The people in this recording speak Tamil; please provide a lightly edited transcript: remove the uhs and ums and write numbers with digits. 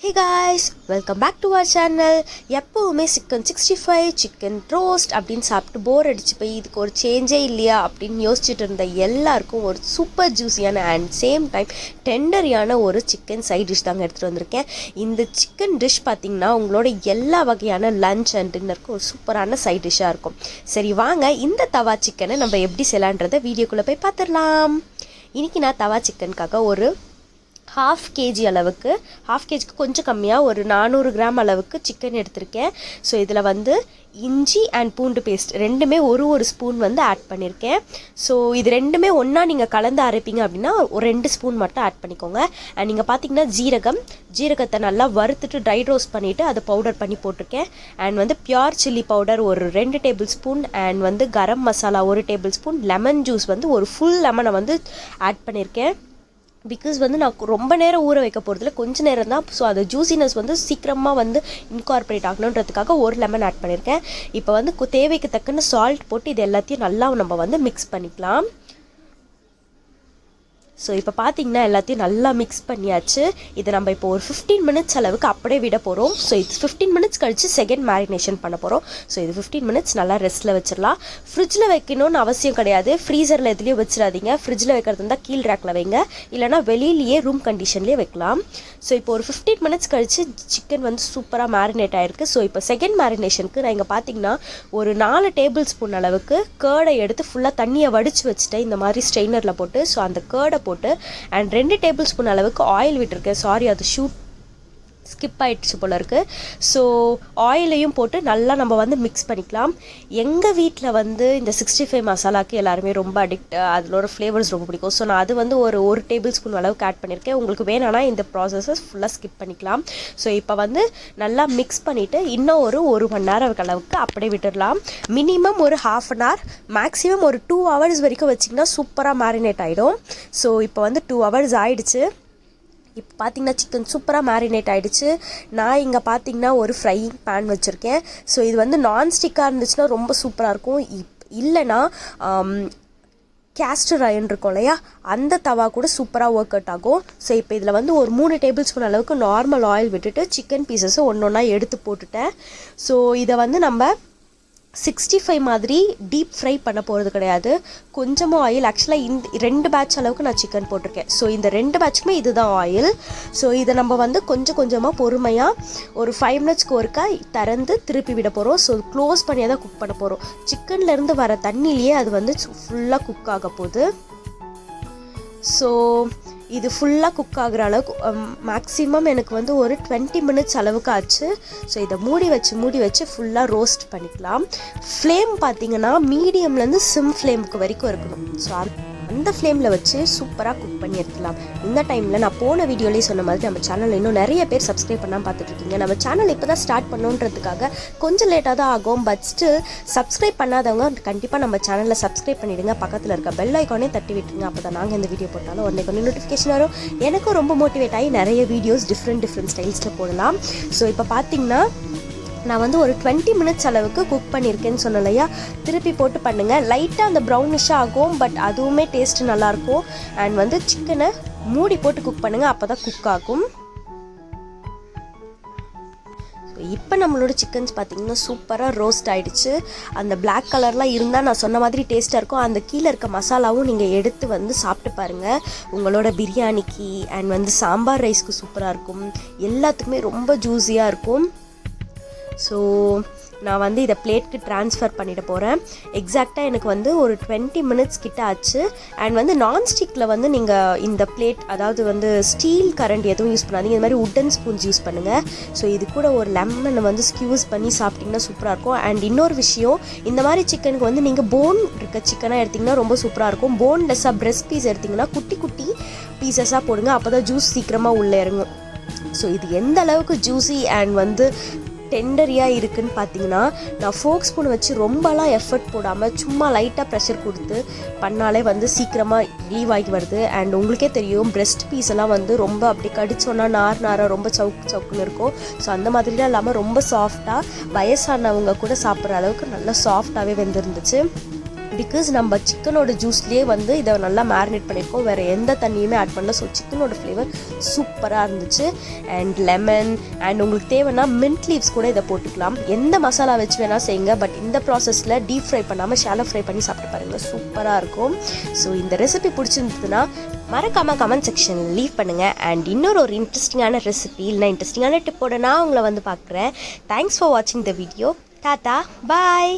Hey guys, welcome back to our channel. எப்பவுமே சிக்கன் 65 சிக்கன் ரோஸ்ட் அப்படின்னு சாப்பிட்டு போர் அடிச்சு போய் இதுக்கு ஒரு சேஞ்சே இல்லையா அப்படின்னு யோசிச்சுட்டு இருந்த எல்லாருக்கும் ஒரு சூப்பர் ஜூஸியான அண்ட் சேம் டைம் டெண்டரியான ஒரு சிக்கன் சைட் டிஷ் தாங்க எடுத்துகிட்டு வந்திருக்கேன். இந்த சிக்கன் டிஷ் பார்த்திங்கன்னா உங்களோட எல்லா வகையான லஞ்ச் அண்ட் டின்னருக்கு ஒரு சூப்பரான சைட் டிஷ்ஷாக இருக்கும். சரி வாங்க இந்த தவா சிக்கனை நம்ம எப்படி செய்யலான்றதை வீடியோக்குள்ளே போய் பார்த்துடலாம். இன்றைக்கி நான் தவா சிக்கனுக்காக ஒரு ஹாஃப் கேஜி அளவுக்கு, ஹாஃப் கேஜிக்கு கொஞ்சம் கம்மியாக ஒரு 400 கிராம் அளவுக்கு சிக்கன் எடுத்திருக்கேன். ஸோ இதில் வந்து இஞ்சி அண்ட் பூண்டு பேஸ்ட் ரெண்டுமே ஒரு ஸ்பூன் வந்து ஆட் பண்ணியிருக்கேன். ஸோ இது ரெண்டுமே ஒன்றா நீங்கள் கலந்து அரைப்பீங்க அப்படின்னா ஒரு 2 ஸ்பூன் மட்டும் ஆட் பண்ணிக்கோங்க. அண்ட் நீங்கள் பார்த்தீங்கன்னா ஜீரகத்தை நல்லா வறுத்துட்டு ட்ரை ரோஸ்ட் பண்ணிவிட்டு அதை பவுடர் பண்ணி போட்டிருக்கேன். அண்ட் வந்து பியோர் சில்லி பவுடர் ஒரு 2 டேபிள் ஸ்பூன் அண்ட் வந்து garam masala 1 tablespoon, lemon juice வந்து ஒரு ஃபுல் லெமனை வந்து ஆட் பண்ணியிருக்கேன். பிகாஸ் வந்து நான் ரொம்ப நேரம் ஊற வைக்க போகிறதுல கொஞ்சம் நேரம் தான். ஸோ அது ஜூசினஸ் வந்து சீக்கிரமாக வந்து இன்கார்பரேட் ஆகணுன்றதுக்காக ஒரு லெமன் ஆட் பண்ணியிருக்கேன். இப்போ வந்து தேவைக்கு தக்கன சால்ட் போட்டு இது எல்லாத்தையும் நல்லா நம்ம வந்து மிக்ஸ் பண்ணிக்கலாம். ஸோ இப்போ பார்த்தீங்கன்னா எல்லாத்தையும் நல்லா மிக்ஸ் பண்ணியாச்சு. இதை நம்ம இப்போ ஒரு 15 மினிட்ஸ் அளவுக்கு அப்படியே விட போகிறோம். ஸோ இது 15 மினிட்ஸ் கழித்து செகண்ட் மேரினேஷன் பண்ண போகிறோம். ஸோ இது 15 மினிட்ஸ் நல்லா ரெஸ்ட்டில் வச்சிடலாம். ஃப்ரிட்ஜில் வைக்கணும்னு அவசியம் கிடையாது. ஃப்ரீசரில் எதுலேயும் வச்சிடாதீங்க. ஃப்ரிட்ஜில் வைக்கிறது இருந்தால் கீழ் ரேக்கில் வைங்க, இல்லைனா வெளியிலேயே ரூம் கண்டிஷன்லேயே வைக்கலாம். ஸோ இப்போ ஒரு 15 மினிட்ஸ் கழித்து சிக்கன் வந்து சூப்பராக மேரினேட் ஆகிருக்கு. ஸோ இப்போ செகண்ட் மேரினேஷனுக்கு நான் இங்கே பார்த்தீங்கன்னா ஒரு 4 டேபிள் ஸ்பூன் அளவுக்கு கேர்டை எடுத்து ஃபுல்லாக தண்ணியை வடித்து வச்சுட்டேன் இந்த மாதிரி ஸ்ட்ரெயினரில் போட்டு. ஸோ அந்த கேர்டை போட்டு அண்ட் 2 டேபிள் ஸ்பூன் அளவுக்கு ஆயில் விட்டுருக்கேன். சாரி, அது ஸ்கிப் ஆகிடுச்சு போல இருக்குது. ஸோ ஆயிலையும் போட்டு நல்லா நம்ம வந்து மிக்ஸ் பண்ணிக்கலாம். எங்கள் வீட்டில் வந்து இந்த 65 மசாலாவுக்கு எல்லாருமே ரொம்ப அடிக்ட், அதோட ஃப்ளேவர்ஸ் ரொம்ப பிடிக்கும். ஸோ நான் அது வந்து ஒரு டேபிள் ஸ்பூன் அளவுக்கு ஆட் பண்ணியிருக்கேன். உங்களுக்கு வேணும்னா இந்த ப்ராசஸஸ் ஃபுல்லாக ஸ்கிப் பண்ணிக்கலாம். ஸோ இப்போ வந்து நல்லா மிக்ஸ் பண்ணிவிட்டு இன்னும் ஒரு மணி நேரம் அளவுக்கு அப்படியே விட்டுடலாம். மினிமம் ஒரு ½ அன் ஹவர், மேக்ஸிமம் ஒரு 2 ஹவர்ஸ் வரைக்கும் வச்சிங்கன்னா சூப்பராக மேரினேட் ஆகிடும். ஸோ இப்போ வந்து 2 ஹவர்ஸ் ஆகிடுச்சு. இப்போ பார்த்தீங்கன்னா சிக்கன் சூப்பராக மேரினேட் ஆகிடுச்சு. நான் இங்கே பார்த்தீங்கன்னா ஒரு ஃப்ரையிங் பேன் வச்சுருக்கேன். ஸோ இது வந்து நான்ஸ்டிக்காக இருந்துச்சுன்னா ரொம்ப சூப்பராக இருக்கும். இல்லைனா கேஸ்டர் அயன் இருக்கும் இல்லையா, அந்த தவா கூட சூப்பராக ஒர்க் அவுட் ஆகும். ஸோ இப்போ இதில் வந்து ஒரு 3 டேபிள் ஸ்பூன் அளவுக்கு நார்மல் ஆயில் விட்டுட்டு சிக்கன் பீசஸை ஒன்றா எடுத்து போட்டுட்டேன். ஸோ இதை வந்து நம்ம 65 மாதிரி டீப் ஃப்ரை பண்ண போகிறது கிடையாது. கொஞ்சமாக ஆயில், ஆக்சுவலாக இந்த 2 பேட்ச் அளவுக்கு நான் சிக்கன் போட்டிருக்கேன். ஸோ இந்த 2 பேட்சுமே இதுதான் ஆயில். ஸோ இதை நம்ம வந்து கொஞ்சமாக பொறுமையாக ஒரு 5 மினிட்ஸ்க்கு ஒருக்கா திறந்து திருப்பி விட போகிறோம். ஸோ க்ளோஸ் பண்ணியாக தான் குக் பண்ண போகிறோம். சிக்கன்லேருந்து வர தண்ணியிலேயே அது வந்து ஃபுல்லாக குக் ஆக போகுது. ஸோ இது ஃபுல்லாக குக் ஆகிற அளவுக்கு மேக்ஸிமம் எனக்கு வந்து ஒரு 20 மினிட்ஸ் அளவுக்கு ஆச்சு. ஸோ இதை மூடி வச்சு ஃபுல்லாக ரோஸ்ட் பண்ணிக்கலாம். ஃப்ளேம் பார்த்திங்கன்னா மீடியம்லேருந்து சிம் ஃப்ளேமுக்கு வரைக்கும் இருக்கணும். ஸோ அந்த ஃப்ளேமில் வச்சு சூப்பராக குக் பண்ணி எடுத்துக்கலாம். இந்த டைமில் நான் போன வீடியோலேயே சொன்ன மாதிரி நம்ம சேனலில் இன்னும் நிறைய பேர் சப்ஸ்கிரைப் பண்ணாமல் பார்த்துட்ருக்கீங்க. நம்ம சேனல் இப்போ தான் ஸ்டார்ட் பண்ணுன்றதுக்காக கொஞ்சம் லேட்டாக தான் ஆகும். பட் ஸ்டில் சப்ஸ்கிரைப் பண்ணாதவங்க கண்டிப்பாக நம்ம சேனலில் சப்ஸ்கிரைப் பண்ணிவிடுங்க. பக்கத்தில் இருக்க பெல் ஐக்கானே தட்டி விட்டுருங்க. அப்போ தான் நாங்கள் இந்த வீடியோ போட்டாலும் உடனே நோட்டிஃபிகேஷன் வரும். எனக்கும் ரொம்ப மோட்டிவேட் ஆகி நிறைய வீடியோஸ் டிஃப்ரெண்ட் ஸ்டைல்ஸில் போடலாம். ஸோ இப்போ பார்த்தீங்கன்னா நான் வந்து ஒரு 20 மினிட்ஸ் அளவுக்கு குக் பண்ணியிருக்கேன்னு சொன்னேன் இல்லையா, திருப்பி போட்டு பண்ணுங்கள். லைட்டாக அந்த ப்ரௌனிஷாக ஆகும், பட் அதுவுமே டேஸ்ட்டு நல்லாயிருக்கும். அண்ட் வந்து சிக்கனை மூடி போட்டு குக் பண்ணுங்கள், அப்போ தான் குக் ஆகும். இப்போ நம்மளோட சிக்கன்ஸ் பார்த்திங்கன்னா சூப்பராக ரோஸ்ட் ஆகிடுச்சு. அந்த பிளாக் கலர்லாம் இருந்தால் நான் சொன்ன மாதிரி டேஸ்ட்டாக இருக்கும். அந்த கீழே இருக்க மசாலாவும் நீங்கள் எடுத்து வந்து சாப்பிட்டு பாருங்கள். உங்களோட பிரியாணிக்கு அண்ட் வந்து சாம்பார் ரைஸ்க்கு சூப்பராக இருக்கும். எல்லாத்துக்குமே ரொம்ப ஜூஸியாக இருக்கும். ஸோ நான் வந்து இதை பிளேட்க்கு ட்ரான்ஸ்ஃபர் பண்ணிட போகிறேன். எக்ஸாக்டாக எனக்கு வந்து ஒரு 20 மினிட்ஸ் கிட்ட ஆச்சு. அண்ட் வந்து நான்ஸ்டிக்கில் வந்து நீங்கள் இந்த பிளேட், அதாவது வந்து ஸ்டீல் கரண்ட் எதுவும் யூஸ் பண்ணாதீங்க. இந்த மாதிரி உட்டன் ஸ்பூன்ஸ் யூஸ் பண்ணுங்கள். ஸோ இது கூட ஒரு லெமனை வந்து ஸ்க்யூஸ் பண்ணி சாப்பிட்டிங்கன்னா சூப்பராக இருக்கும். அண்ட் இன்னொரு விஷயம், இந்த மாதிரி சிக்கனுக்கு வந்து நீங்கள் போன் இருக்க சிக்கனாக எடுத்திங்கன்னா ரொம்ப சூப்பராக இருக்கும். போன்லெஸ்ஸாக பிரெஸ்ட் பீஸ் எடுத்திங்கன்னா குட்டி பீசஸாக போடுங்க, அப்போ தான் ஜூஸ் சீக்கிரமாக உள்ளே இறங்கும். ஸோ இது எந்த அளவுக்கு ஜூஸி அண்ட் வந்து டெண்டரியாக இருக்குதுன்னு பார்த்தீங்கன்னா, நான் ஃபோக் ஸ்பூன் வச்சு ரொம்பலாம் எஃபர்ட் போடாமல் சும்மா லைட்டாக ப்ரெஷர் கொடுத்து பண்ணாலே வந்து சீக்கிரமாக ரிலீவ் ஆகி வருது. அண்ட் உங்களுக்கே தெரியும், பிரெஸ்ட் பீஸ் எல்லாம் வந்து ரொம்ப அப்படி கடிச்சோன்னா நாராக ரொம்ப சவுக்குன்னு இருக்கும். ஸோ அந்த மாதிரிலாம் இல்லாமல் ரொம்ப சாஃப்டாக வயசானவங்க கூட சாப்பிட்ற அளவுக்கு நல்லா சாஃப்டாகவே வெந்திருந்துச்சு. பிகாஸ் நம்ம சிக்கனோட ஜூஸ்லேயே வந்து இதை நல்லா மேரினேட் பண்ணியிருக்கோம், வேறு எந்த தண்ணியுமே ஆட் பண்ணல. ஸோ சிக்கனோட ஃப்ளேவர் சூப்பராக இருந்துச்சு. அண்ட் லெமன் அண்ட் உங்களுக்கு தேவைன்னா மின்ட் லீவ்ஸ் கூட இதை போட்டுக்கலாம். எந்த மசாலா வச்சு வேணால் செய்யுங்க, பட் இந்த ப்ராசஸில் டீப் ஃப்ரை பண்ணாமல் ஷாலோ ஃப்ரை பண்ணி சாப்பிட்டு பாருங்கள், சூப்பராக இருக்கும். ஸோ இந்த ரெசிபி பிடிச்சிருந்ததுன்னா மறக்காமல் கமெண்ட் செக்ஷனில் லீவ் பண்ணுங்கள். அண்ட் இன்னொரு இன்ட்ரெஸ்டிங்கான ரெசிபி இல்லைனா இன்ட்ரெஸ்டிங்கான டிப்போட நான் உங்களை வந்து பார்க்குறேன். தேங்க்ஸ் ஃபார் வாட்சிங் த வீடியோ. டாடா பாய்.